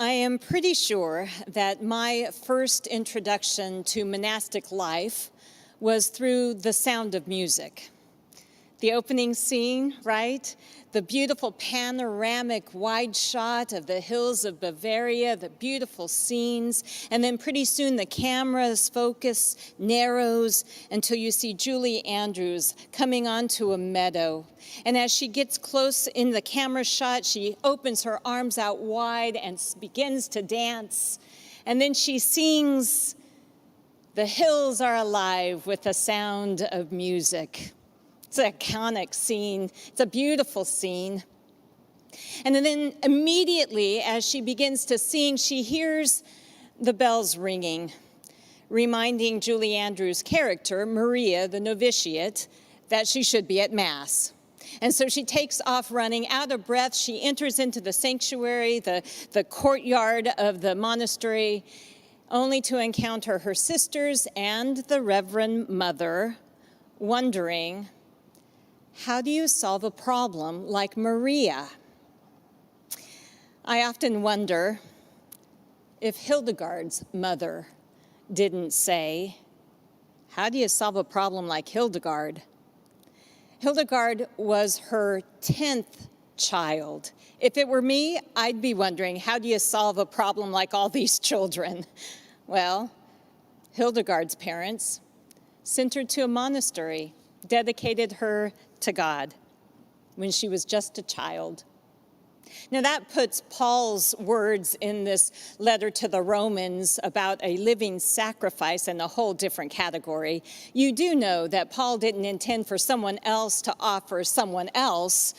I am pretty sure that my first introduction to monastic life was through the sound of music. The opening scene, right? The beautiful panoramic wide shot of the hills of Bavaria, the beautiful scenes, and then pretty soon the camera's focus narrows until you see Julie Andrews coming onto a meadow. And as she gets close in the camera shot, she opens her arms out wide and begins to dance. And then she sings, "The hills are alive with the sound of music." It's an iconic scene. It's a beautiful scene. And then immediately as she begins to sing, she hears the bells ringing, reminding Julie Andrews' character, Maria, the novitiate, that she should be at Mass. And so she takes off running, out of breath. She enters into the sanctuary, the courtyard of the monastery, only to encounter her sisters and the Reverend Mother, wondering, how do you solve a problem like Maria? I often wonder if Hildegard's mother didn't say, how do you solve a problem like Hildegard? Hildegard was her 10th child. If it were me, I'd be wondering, how do you solve a problem like all these children? Well, Hildegard's parents sent her to a monastery, dedicated her to God when she was just a child. Now that puts Paul's words in this letter to the Romans about a living sacrifice in a whole different category. You do know that Paul didn't intend for someone else to offer someone else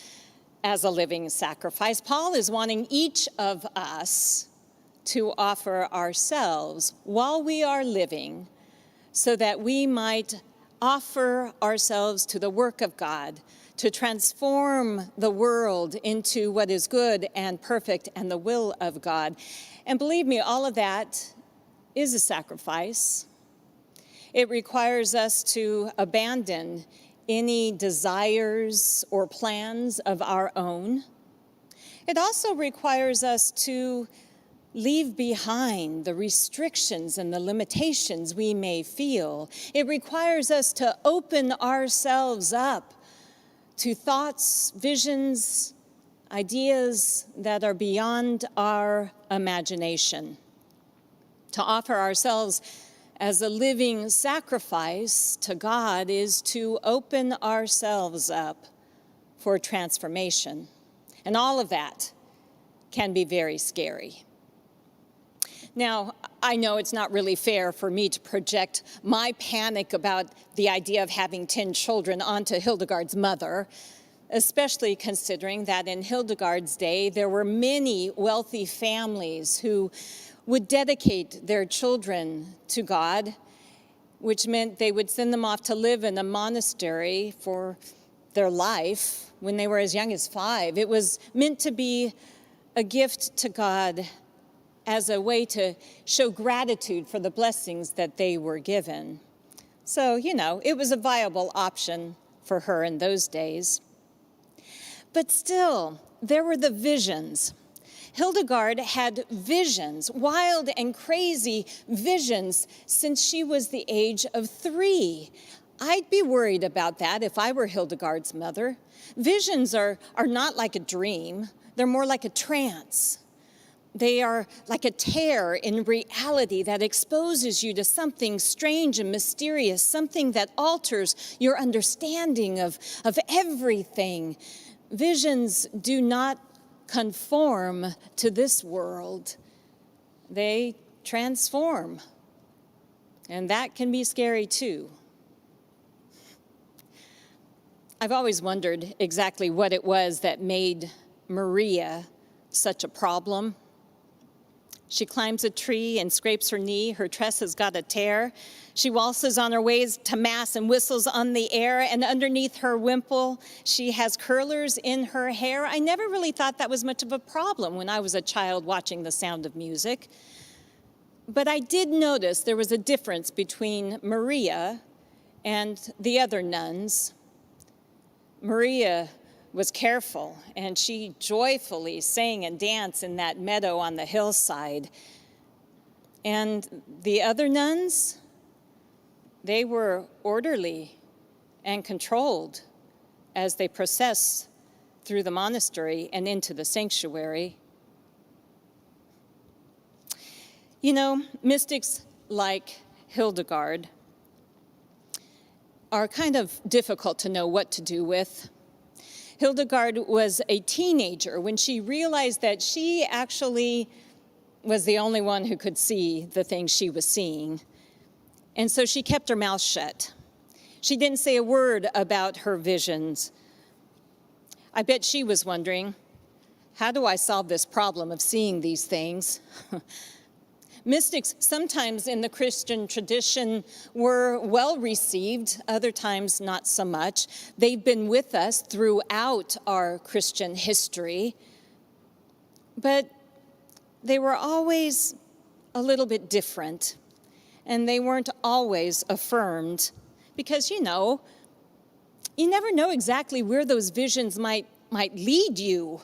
as a living sacrifice. Paul is wanting each of us to offer ourselves while we are living so that we might offer ourselves to the work of God, to transform the world into what is good and perfect and the will of God. And believe me, all of that is a sacrifice. It requires us to abandon any desires or plans of our own. It also requires us to leave behind the restrictions and the limitations we may feel. It requires us to open ourselves up to thoughts, visions, ideas that are beyond our imagination. To offer ourselves as a living sacrifice to God is to open ourselves up for transformation. And all of that can be very scary. Now, I know it's not really fair for me to project my panic about the idea of having 10 children onto Hildegard's mother, especially considering that in Hildegard's day, there were many wealthy families who would dedicate their children to God, which meant they would send them off to live in a monastery for their life when they were as young as 5. It was meant to be a gift to God as a way to show gratitude for the blessings that they were given. So, it was a viable option for her in those days. But still, there were the visions. Hildegard had visions, wild and crazy visions, since she was the age of 3. I'd be worried about that if I were Hildegard's mother. Visions are not like a dream. They're more like a trance. They are like a tear in reality that exposes you to something strange and mysterious, something that alters your understanding of everything. Visions do not conform to this world. They transform. And that can be scary too. I've always wondered exactly what it was that made Maria such a problem. She climbs a tree and scrapes her knee. Her tress has got a tear. She waltzes on her way to Mass and whistles on the air. And underneath her wimple, she has curlers in her hair. I never really thought that was much of a problem when I was a child watching The Sound of Music. But I did notice there was a difference between Maria and the other nuns. Maria was careful, and she joyfully sang and danced in that meadow on the hillside. And the other nuns, they were orderly and controlled as they processed through the monastery and into the sanctuary. You know, mystics like Hildegard are kind of difficult to know what to do with. Hildegard was a teenager when she realized that she actually was the only one who could see the things she was seeing. And so she kept her mouth shut. She didn't say a word about her visions. I bet she was wondering, how do I solve this problem of seeing these things? Mystics, sometimes in the Christian tradition, were well received, other times not so much. They've been with us throughout our Christian history, but they were always a little bit different, and they weren't always affirmed, because, you never know exactly where those visions might lead you.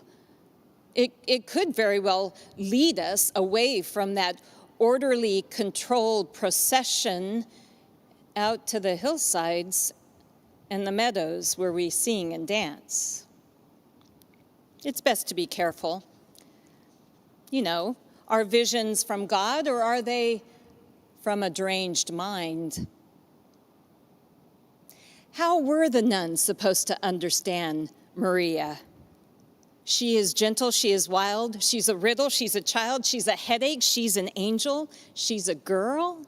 It could very well lead us away from that orderly, controlled procession out to the hillsides and the meadows where we sing and dance. It's best to be careful. Are visions from God, or are they from a deranged mind? How were the nuns supposed to understand Maria? She is gentle, she is wild, she's a riddle, she's a child, she's a headache, she's an angel, she's a girl.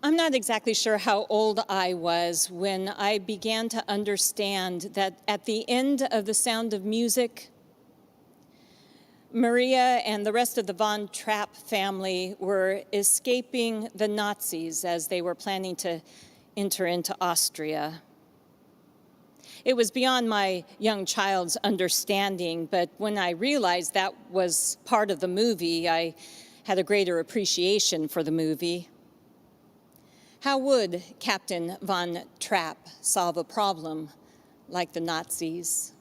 I'm not exactly sure how old I was when I began to understand that at the end of The Sound of Music, Maria and the rest of the Von Trapp family were escaping the Nazis as they were planning to enter into Austria. It was beyond my young child's understanding, but when I realized that was part of the movie, I had a greater appreciation for the movie. How would Captain Von Trapp solve a problem like the Nazis?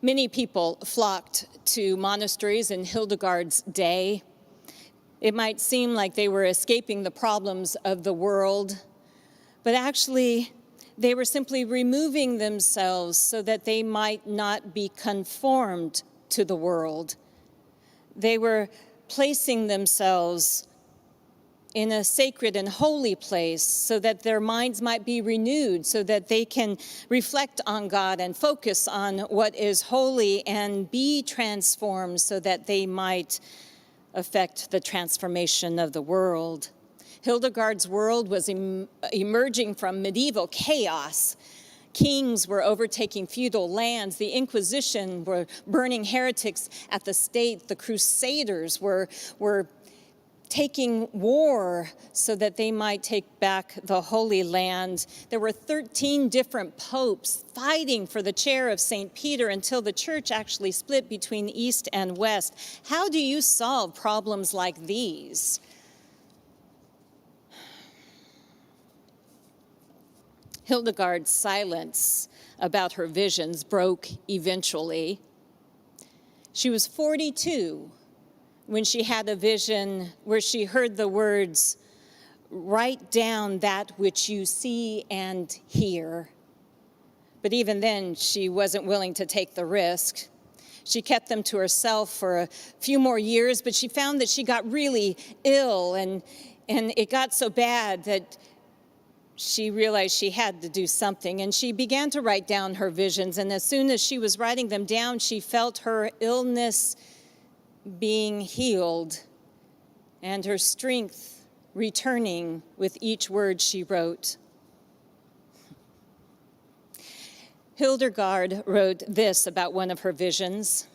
Many people flocked to monasteries in Hildegard's day. It might seem like they were escaping the problems of the world, but actually, they were simply removing themselves so that they might not be conformed to the world. They were placing themselves in a sacred and holy place so that their minds might be renewed, so that they can reflect on God and focus on what is holy and be transformed so that they might affect the transformation of the world. Hildegard's world was emerging from medieval chaos. Kings were overtaking feudal lands. The Inquisition were burning heretics at the stake. The Crusaders were taking war so that they might take back the Holy Land. There were 13 different popes fighting for the chair of St. Peter until the church actually split between East and West. How do you solve problems like these? Hildegard's silence about her visions broke eventually. She was 42 when she had a vision where she heard the words, "Write down that which you see and hear." But even then, she wasn't willing to take the risk. She kept them to herself for a few more years, but she found that she got really ill, and it got so bad that she realized she had to do something, and she began to write down her visions. And as soon as she was writing them down, she felt her illness being healed and her strength returning with each word she wrote. Hildegard wrote this about one of her visions.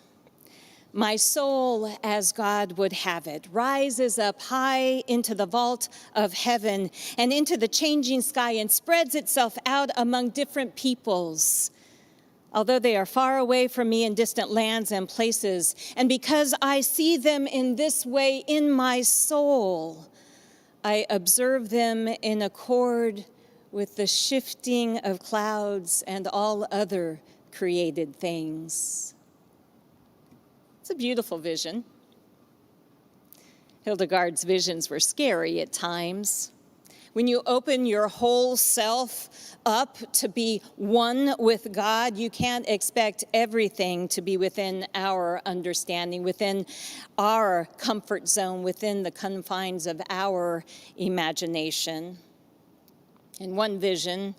"My soul, as God would have it, rises up high into the vault of heaven and into the changing sky and spreads itself out among different peoples, although they are far away from me in distant lands and places. And because I see them in this way in my soul, I observe them in accord with the shifting of clouds and all other created things. It's a beautiful vision. Hildegard's visions were scary at times. When you open your whole self up to be one with God, you can't expect everything to be within our understanding, within our comfort zone, within the confines of our imagination. In one vision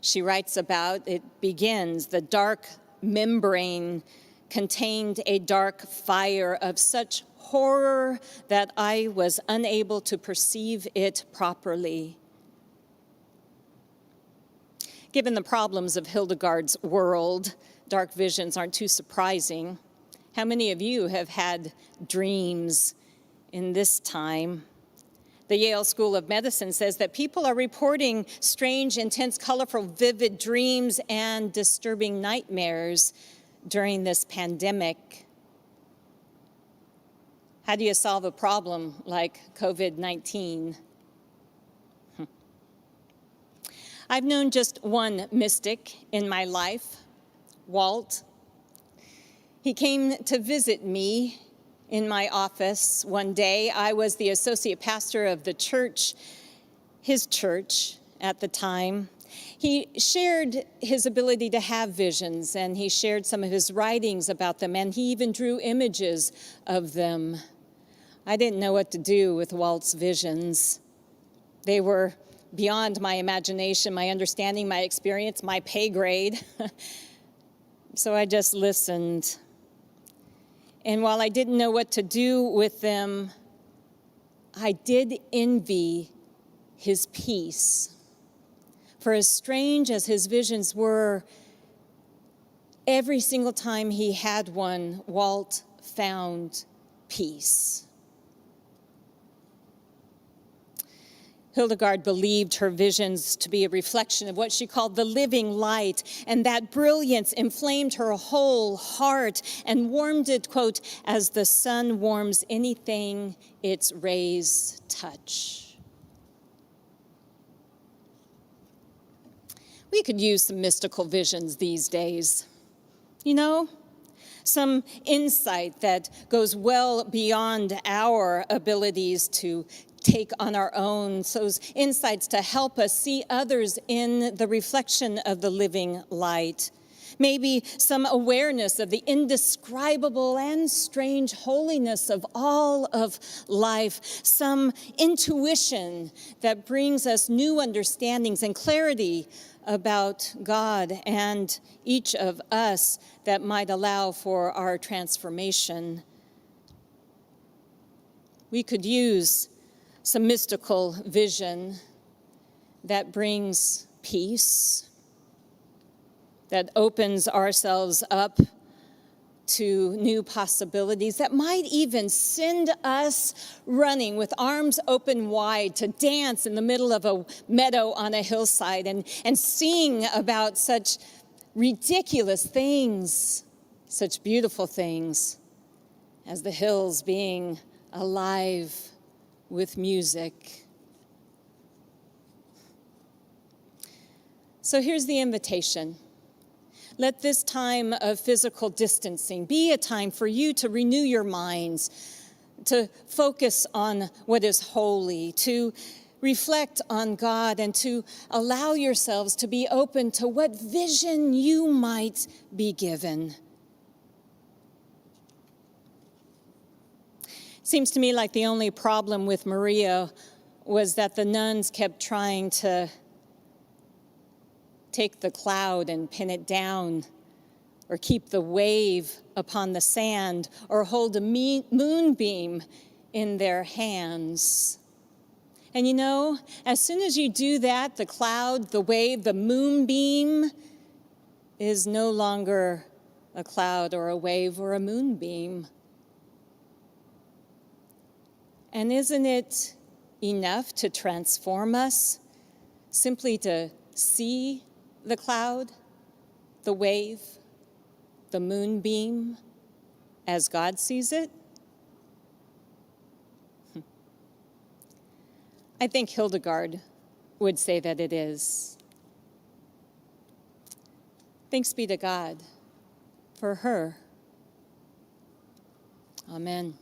she writes about, it begins, the dark membrane contained a dark fire of such horror that I was unable to perceive it properly. Given the problems of Hildegard's world, dark visions aren't too surprising. How many of you have had dreams in this time? The Yale School of Medicine says that people are reporting strange, intense, colorful, vivid dreams and disturbing nightmares during this pandemic. How do you solve a problem like COVID-19? I've known just one mystic in my life, Walt. He came to visit me in my office one day. I was the associate pastor of the church, his church at the time. He shared his ability to have visions, and he shared some of his writings about them, and he even drew images of them. I didn't know what to do with Walt's visions. They were beyond my imagination, my understanding, my experience, my pay grade. So I just listened. And while I didn't know what to do with them, I did envy his peace. For as strange as his visions were, every single time he had one, Walt found peace. Hildegard believed her visions to be a reflection of what she called the living light, and that brilliance inflamed her whole heart and warmed it, quote, as the sun warms anything its rays touch. We could use some mystical visions these days. You know, some insight that goes well beyond our abilities to take on our own, those insights to help us see others in the reflection of the living light. Maybe some awareness of the indescribable and strange holiness of all of life, some intuition that brings us new understandings and clarity about God and each of us that might allow for our transformation. We could use some mystical vision that brings peace, that opens ourselves up to new possibilities, that might even send us running with arms open wide to dance in the middle of a meadow on a hillside and sing about such ridiculous things, such beautiful things as the hills being alive with music. So here's the invitation. Let this time of physical distancing be a time for you to renew your minds, to focus on what is holy, to reflect on God, and to allow yourselves to be open to what vision you might be given. Seems to me like the only problem with Maria was that the nuns kept trying to take the cloud and pin it down, or keep the wave upon the sand, or hold a moonbeam in their hands. And you know, as soon as you do that, the cloud, the wave, the moonbeam is no longer a cloud or a wave or a moonbeam. And isn't it enough to transform us simply to see the cloud, the wave, the moonbeam as God sees it? I think Hildegard would say that it is. Thanks be to God for her. Amen.